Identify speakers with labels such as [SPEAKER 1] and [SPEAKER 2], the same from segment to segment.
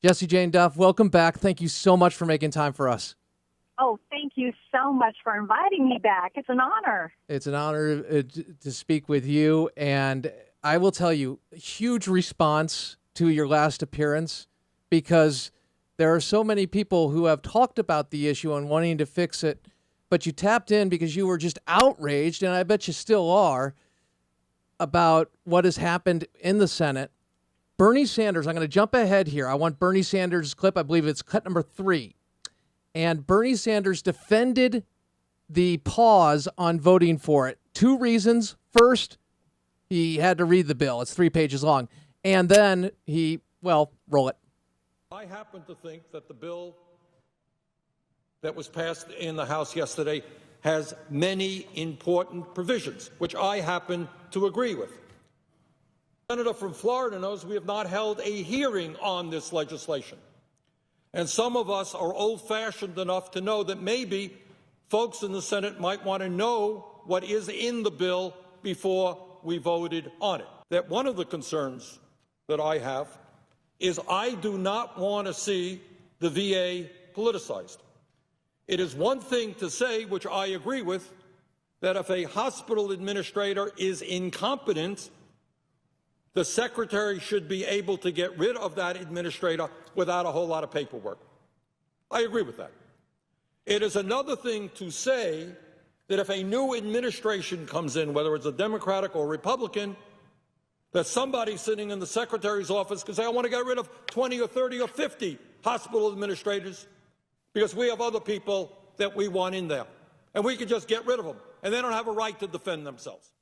[SPEAKER 1] Jessie Jane Duff, welcome back. Thank you so much for making time for us.
[SPEAKER 2] Oh, thank you so much for inviting me back. It's an honor.
[SPEAKER 1] It's an honor to speak with you, and I will tell you, huge response to your last appearance because there are so many people who have talked about the issue and wanting to fix it, but you tapped in because you were just outraged, and I bet you still are, about what has happened in the Senate. Bernie Sanders, I'm going to jump ahead here. I want Bernie Sanders' clip. I believe it's cut number 3. And Bernie Sanders defended the pause on voting for it. 2 reasons. First, he had to read the bill. It's 3 pages long. And then roll it.
[SPEAKER 3] I happen to think that the bill that was passed in the House yesterday has many important provisions, which I happen to agree with. The senator from Florida knows we have not held a hearing on this legislation. And some of us are old-fashioned enough to know that maybe folks in the Senate might want to know what is in the bill before we voted on it. That one of the concerns that I have is I do not want to see the VA politicized. It is one thing to say, which I agree with, that if a hospital administrator is incompetent, the secretary should be able to get rid of that administrator without a whole lot of paperwork. I agree with that. It is another thing to say that if a new administration comes in, whether it's a Democratic or Republican, that somebody sitting in the secretary's office can say, I want to get rid of 20 or 30 or 50 hospital administrators because we have other people that we want in there. And we can just get rid of them. And they don't have a right to defend themselves.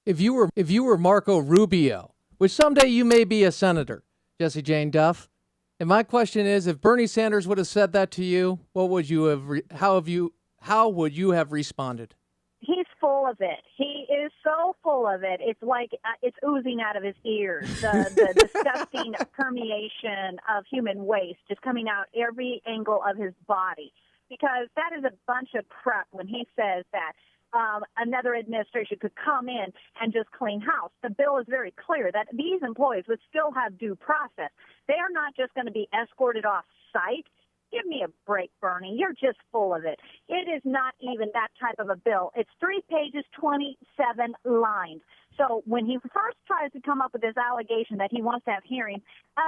[SPEAKER 1] If you were Marco Rubio, which someday you may be a senator, Jessie Jane Duff, and my question is, if Bernie Sanders would have said that to you, what would you have? How would you have responded?
[SPEAKER 2] He's full of it. He is so full of it. It's like it's oozing out of his ears. The disgusting permeation of human waste is coming out every angle of his body. Because that is a bunch of prep when he says that another administration could come in and just clean house. The bill is very clear that these employees would still have due process. They are not just going to be escorted off site. Give me a break, Bernie. You're just full of it. It is not even that type of a bill. It's 3 pages, 27 lines. So when he first tries to come up with this allegation that he wants to have hearings,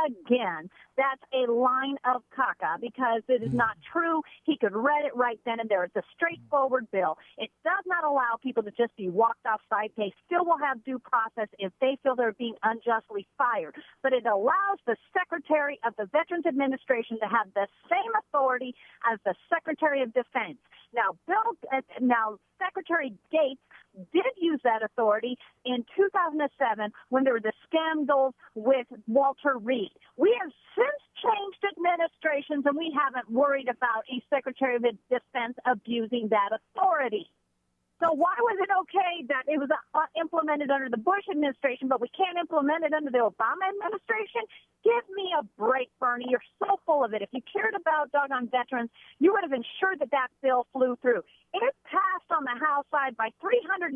[SPEAKER 2] again, that's a line of caca because it is not true. He could read it right then and there. It's a straightforward bill. It does not allow people to just be walked off site. They still will have due process if they feel they're being unjustly fired. But it allows the Secretary of the Veterans Administration to have the same authority as the Secretary of Defense. Now, Secretary Gates did use that authority in 2007 when there were the scandals with Walter Reed. We have since changed administrations, and we haven't worried about a Secretary of Defense abusing that authority. So why was it okay that it was implemented under the Bush administration, but we can't implement it under the Obama administration? Give me a break, Bernie. You're so full of it. If you cared about doggone veterans, you would have ensured that that bill flew through. It passed on the House side by 390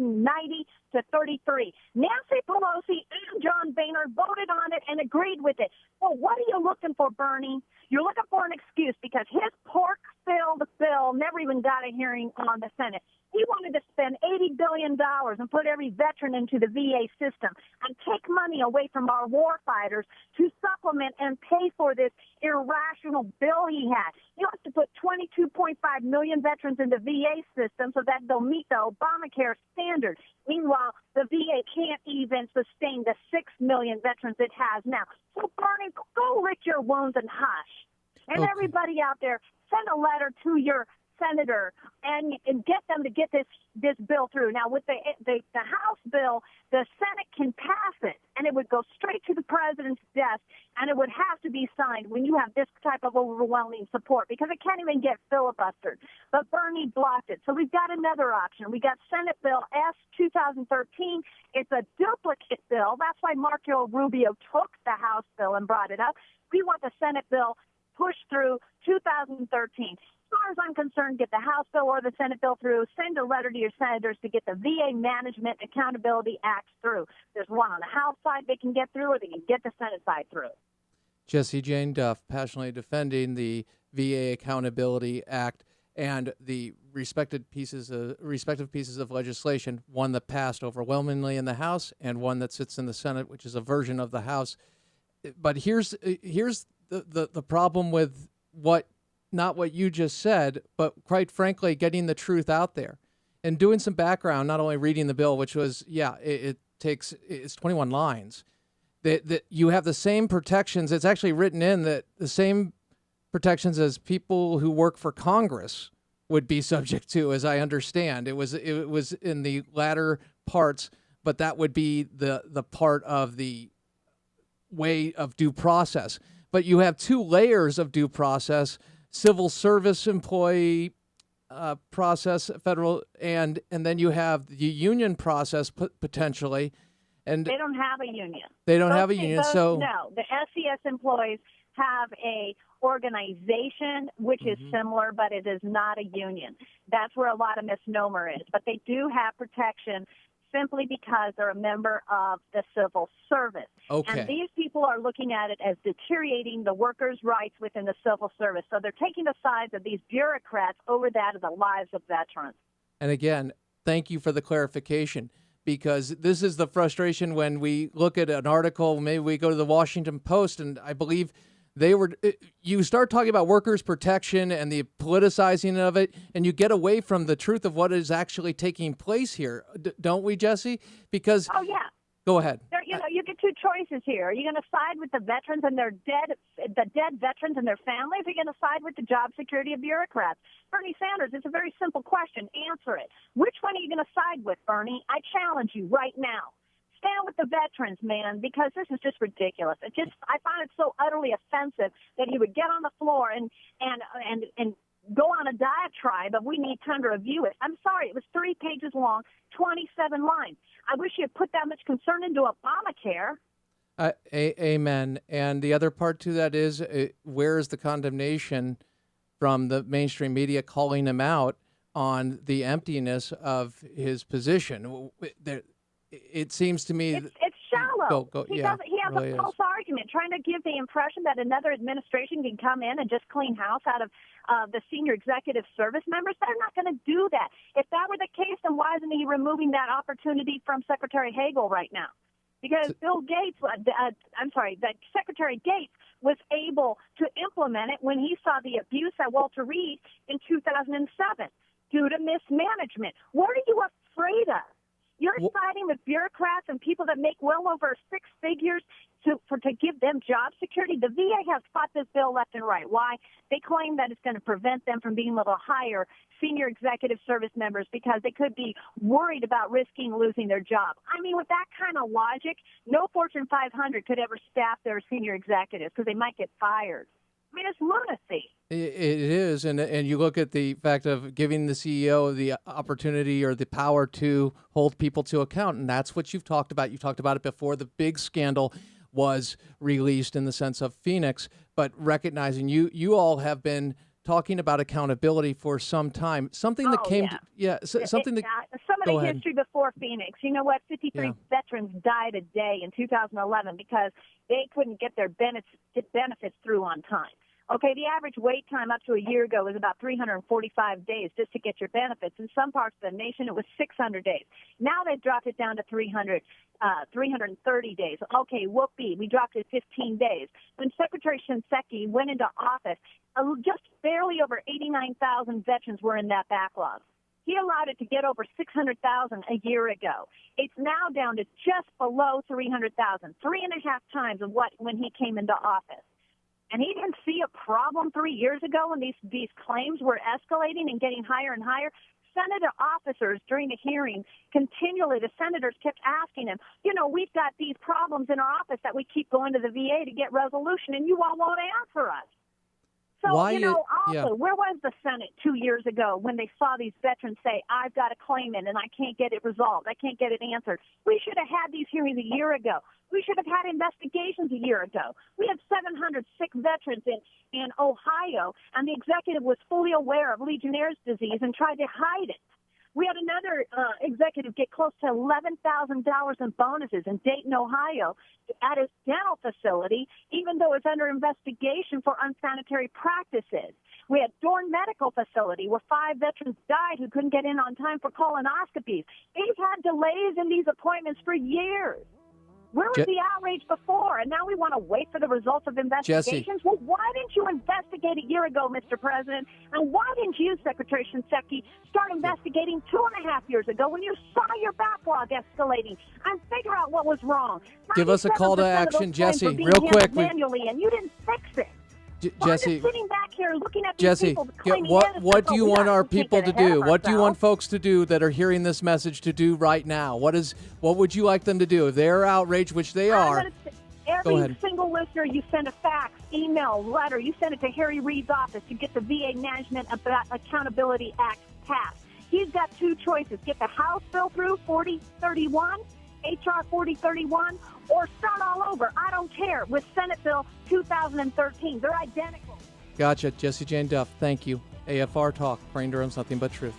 [SPEAKER 2] to 33. Nancy Pelosi and John Boehner voted on it and agreed with it. Well, what are you looking for, Bernie? You're looking for an excuse because his pork-filled bill never even got a hearing on the Senate. He wanted to spend $80 billion and put every veteran into the VA system and take money away from our war fighters to supplement and pay for this irrational bill he had. He wants to put 22.5 million veterans in the VA system so that they'll meet the Obamacare standard. Meanwhile, the VA can't even sustain the 6 million veterans it has now. So, Bernie, go lick your wounds and hush. And everybody out there, send a letter to your senator and get them to get this bill through. Now, with the House bill, the Senate can pass it, and it would go straight to the president's desk, and it would have to be signed when you have this type of overwhelming support because it can't even get filibustered. But Bernie blocked it. So we've got another option. We got Senate Bill S 2013. It's a duplicate bill. That's why Marco Rubio took the House bill and brought it up. We want the Senate bill pushed through 2013. As far as I'm concerned, get the House bill or the Senate bill through. Send a letter to your senators to get the VA Management Accountability Act through. There's one on the House side they can get through, or they can get the Senate side through.
[SPEAKER 1] Jessie Jane Duff, passionately defending the VA Accountability Act and the respective pieces of legislation, one that passed overwhelmingly in the House and one that sits in the Senate, which is a version of the House. But here's the problem with not what you just said, but quite frankly, getting the truth out there and doing some background, not only reading the bill, which was, it's 21 lines, that you have the same protections. It's actually written in that the same protections as people who work for Congress would be subject to, as I understand. It was in the latter parts, but that would be the part of the way of due process. But you have two layers of due process: civil service employee process, federal, and then you have the union process potentially. And
[SPEAKER 2] they don't have a union.
[SPEAKER 1] They don't have a union.
[SPEAKER 2] No, the SCS employees have a organization which is similar, but it is not a union. That's where a lot of misnomer is. But they do have protection simply because they're a member of the civil service.
[SPEAKER 1] Okay.
[SPEAKER 2] And these people are looking at it as deteriorating the workers' rights within the civil service. So they're taking the sides of these bureaucrats over that of the lives of veterans.
[SPEAKER 1] And again, thank you for the clarification, because this is the frustration when we look at an article. Maybe we go to the Washington Post, and I believe you start talking about workers' protection and the politicizing of it, and you get away from the truth of what is actually taking place here, don't we, Jessie? Because
[SPEAKER 2] oh yeah,
[SPEAKER 1] go ahead.
[SPEAKER 2] You get two choices here. Are you going to side with the veterans and the dead veterans and their families? Or are you going to side with the job security of bureaucrats? Bernie Sanders, it's a very simple question. Answer it. Which one are you going to side with, Bernie? I challenge you right now. Stand with the veterans, man, because this is just ridiculous. I find it so utterly offensive that he would get on the floor and go on a diatribe of we need time to review it. I'm sorry, it was 3 pages long, 27 lines. I wish you had put that much concern into Obamacare.
[SPEAKER 1] Amen. And the other part to that is, where is the condemnation from the mainstream media calling him out on the emptiness of his position? It seems to me
[SPEAKER 2] it's shallow. He has
[SPEAKER 1] really
[SPEAKER 2] a false argument, trying to give the impression that another administration can come in and just clean house out of the senior executive service members. They're not going to do that. If that were the case, then why isn't he removing that opportunity from Secretary Hagel right now? Because that Secretary Gates was able to implement it when he saw the abuse at Walter Reed in 2007 due to mismanagement. What are you afraid of? You're siding with bureaucrats and people that make well over 6 figures to give them job security. The VA has fought this bill left and right. Why? They claim that it's going to prevent them from being able to hire senior executive service members because they could be worried about risking losing their job. I mean, with that kind of logic, no Fortune 500 could ever staff their senior executives because they might get fired. I mean, it's lunacy.
[SPEAKER 1] It is, and you look at the fact of giving the CEO the opportunity or the power to hold people to account, and that's what you've talked about. You talked about it before the big scandal was released in the sense of Phoenix, but recognizing you all have been talking about accountability for some time. Something that came, something that.
[SPEAKER 2] Some of the history before Phoenix. You know what? 53 veterans died a day in 2011 because they couldn't get their benefits through on time. Okay, the average wait time up to a year ago was about 345 days just to get your benefits. In some parts of the nation, it was 600 days. Now they've dropped it down to 330 days. Okay, whoopee, we dropped it 15 days. When Secretary Shinseki went into office, just barely over 89,000 veterans were in that backlog. He allowed it to get over 600,000 a year ago. It's now down to just below 300,000, 3.5 times of when he came into office. And he didn't see a problem 3 years ago when these claims were escalating and getting higher and higher. Senator officers during the hearing continually, the senators kept asking him, we've got these problems in our office that we keep going to the VA to get resolution, and you all won't answer us. So, where was the Senate 2 years ago when they saw these veterans say, I've got a claim in and I can't get it resolved, I can't get it answered? We should have had these hearings a year ago. We should have had investigations a year ago. We had 700 sick veterans in Ohio, and the executive was fully aware of Legionnaire's disease and tried to hide it. We had another executive get close to $11,000 in bonuses in Dayton, Ohio, at his dental facility, even though it's under investigation for unsanitary practices. We had Dorn Medical Facility, where 5 veterans died who couldn't get in on time for colonoscopies. They've had delays in these appointments for years. Where was the outrage before? And now we want to wait for the results of investigations?
[SPEAKER 1] Jesse.
[SPEAKER 2] Well, why didn't you investigate a year ago, Mr. President? And why didn't you, Secretary Shinseki, start investigating 2.5 years ago when you saw your backlog escalating and figure out what was wrong?
[SPEAKER 1] Give us a call to
[SPEAKER 2] 97% of those
[SPEAKER 1] action,
[SPEAKER 2] claims
[SPEAKER 1] Jesse,
[SPEAKER 2] were being
[SPEAKER 1] real quick.
[SPEAKER 2] handled manually, and you didn't fix it.
[SPEAKER 1] Jesse,
[SPEAKER 2] I'm just sitting back here looking at these
[SPEAKER 1] Jesse,
[SPEAKER 2] people claiming
[SPEAKER 1] what do you want our people to do? What do you want
[SPEAKER 2] ourselves.
[SPEAKER 1] folks to do that are hearing this message to do right now? What would you like them to do? If they're outraged, which they are. Go ahead.
[SPEAKER 2] Every single listener, you send a fax, email, letter, you send it to Harry Reid's office to get the VA Management Accountability Act passed. He's got 2 choices. Get the House bill through, 4031, HR 4031, or start all over. I don't care. With Senate Bill 2013. They're identical.
[SPEAKER 1] Gotcha. Jesse Jane Duff, thank you. AFR Talk, Brain Durham's Nothing But Truth.